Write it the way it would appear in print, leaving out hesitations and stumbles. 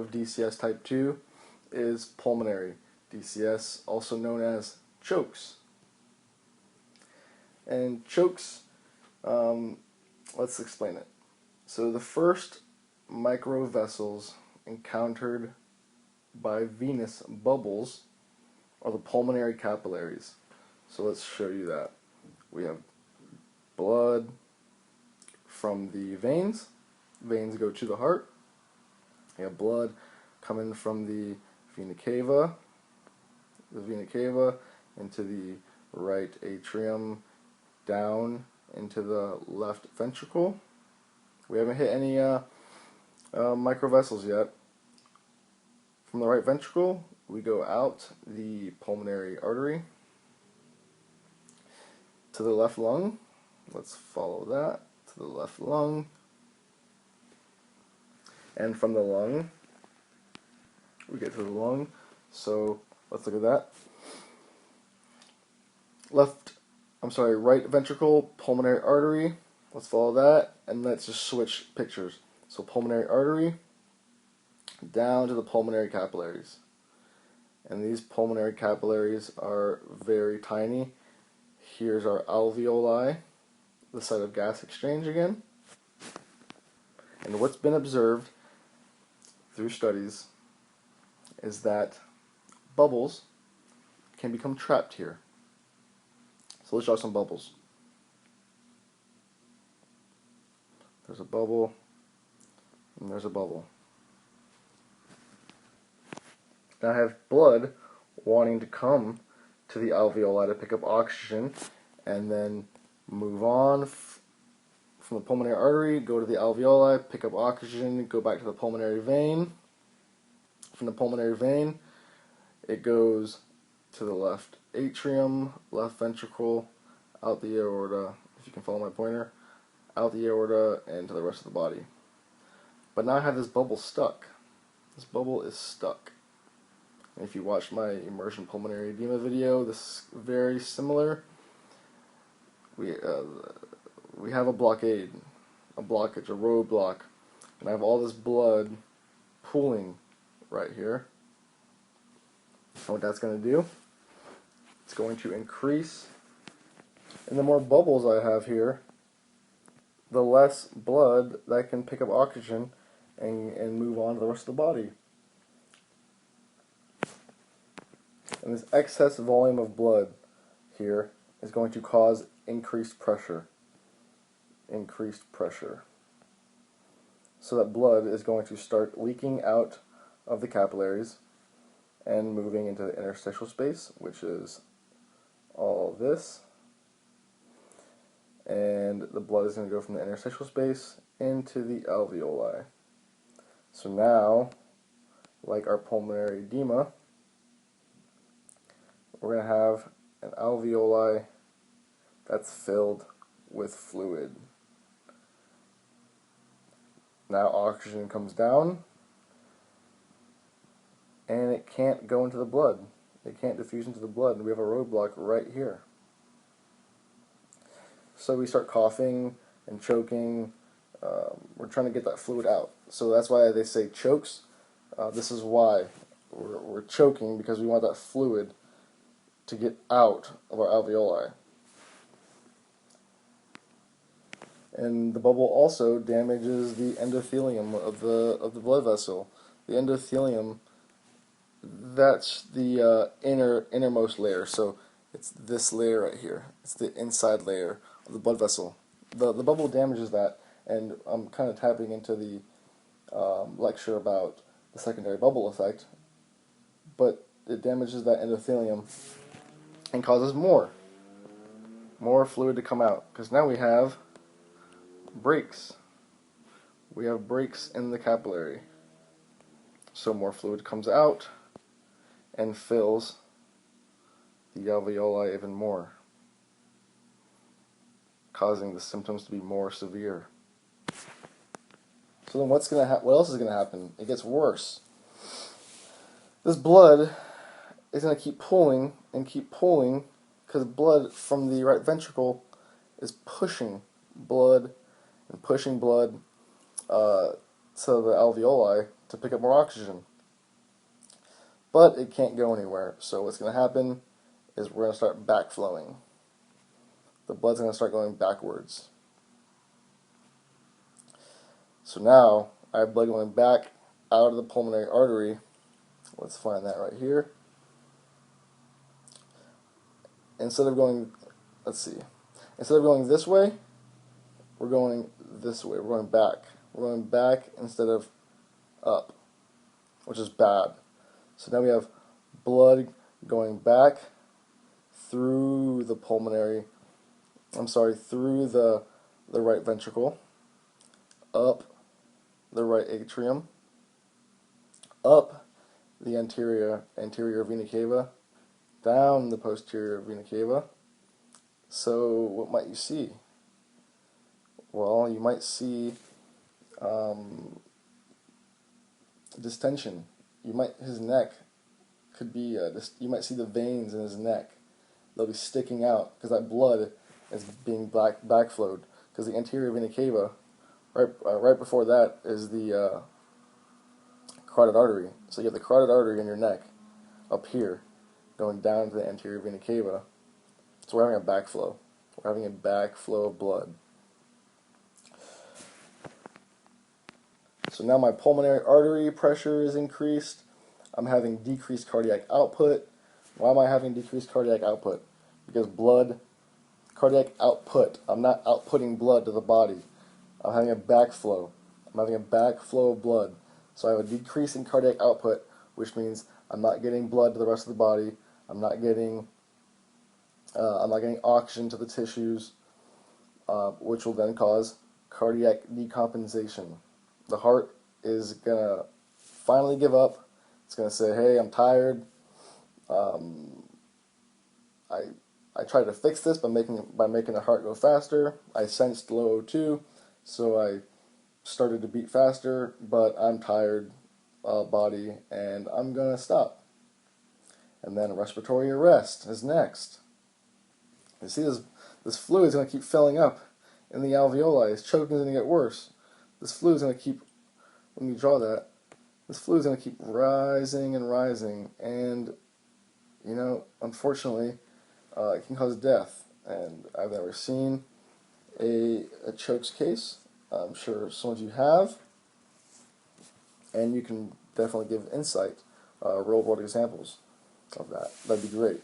of DCS Type 2 is pulmonary DCS, also known as chokes. And chokes, let's explain it. So the first microvessels encountered by venous bubbles are the pulmonary capillaries. So let's show you that. We have blood from the veins. Veins go to the heart. We have blood coming from the vena cava into the right atrium, down into the left ventricle. We haven't hit any microvessels yet. From the right ventricle, we go out the pulmonary artery to the left lung. Let's follow that to the left lung. And from the lung, we get to the lung. So let's look at that. Right ventricle, pulmonary artery. Let's follow that, and let's just switch pictures. So pulmonary artery, down to the pulmonary capillaries. And these pulmonary capillaries are very tiny. Here's our alveoli, the site of gas exchange again. And what's been observed through studies is that bubbles can become trapped here. So let's draw some bubbles. There's a bubble, and there's a bubble. Now I have blood wanting to come to the alveoli to pick up oxygen and then move on from the pulmonary artery, go to the alveoli, pick up oxygen, go back to the pulmonary vein. From the pulmonary vein, it goes to the left atrium, left ventricle, out the aorta, if you can follow my pointer, out the aorta, and to the rest of the body. But now I have this bubble stuck. This bubble is stuck. And if you watch my immersion pulmonary edema video, this is very similar. We have a blockage, a roadblock, and I have all this blood pooling right here. And what that's going to do, it's going to increase, and the more bubbles I have here, the less blood that can pick up oxygen and move on to the rest of the body. And this excess volume of blood here is going to cause increased pressure. So that blood is going to start leaking out of the capillaries and moving into the interstitial space, which is all this. And the blood is going to go from the interstitial space into the alveoli. So now, like our pulmonary edema, we're going to have an alveoli that's filled with fluid. Now oxygen comes down, and it can't go into the blood. It can't diffuse into the blood, and we have a roadblock right here. So we start coughing and choking. We're trying to get that fluid out. So that's why they say chokes. This is why we're choking, because we want that fluid to get out of our alveoli. And the bubble also damages the endothelium of the blood vessel. The endothelium, that's the innermost layer. So it's this layer right here. It's the inside layer of the blood vessel. The bubble damages that, and I'm kind of tapping into the lecture about the secondary bubble effect, but it damages that endothelium and causes more fluid to come out, because now we have breaks. We have breaks in the capillary. So more fluid comes out and fills the alveoli even more, causing the symptoms to be more severe. So then what else is going to happen? It gets worse. This blood is going to keep pulling and keep pulling, because blood from the right ventricle is pushing blood and pushing blood to the alveoli, to pick up more oxygen. But it can't go anywhere. So what's going to happen is we're going to start backflowing. The blood's going to start going backwards. So now I have blood going back out of the pulmonary artery. Let's find that right here. Instead of going, instead of going this way, we're going this way. We're going back. We're going back instead of up, which is bad. So now we have blood going back through the through the right ventricle, up the right atrium, up the anterior vena cava, down the posterior vena cava. So what might you see? Well, you might see distension. His neck could be, you might see the veins in his neck. They'll be sticking out because that blood is being backflowed. Because the anterior vena cava, right before that is the carotid artery. So you have the carotid artery in your neck, up here, going down to the anterior vena cava. So we're having a backflow. We're having a backflow of blood. So now my pulmonary artery pressure is increased. I'm having decreased cardiac output. Why am I having decreased cardiac output? Because cardiac output. I'm not outputting blood to the body. I'm having a backflow. I'm having a backflow of blood. So I have a decrease in cardiac output, which means I'm not getting blood to the rest of the body. I'm not getting oxygen to the tissues, which will then cause cardiac decompensation. The heart is gonna finally give up. It's gonna say, "Hey, I'm tired. I tried to fix this by making the heart go faster. I sensed low O2, so I started to beat faster. But I'm tired, body, and I'm gonna stop." And then respiratory arrest is next. You see, this fluid is gonna keep filling up in the alveoli. His choking is gonna get worse. This fluid is going to keep, when you draw that, this fluid is going to keep rising and rising, and, you know, unfortunately, it can cause death. And I've never seen a chokes case. I'm sure some of you have, and you can definitely give insight, real-world examples of that. That'd be great.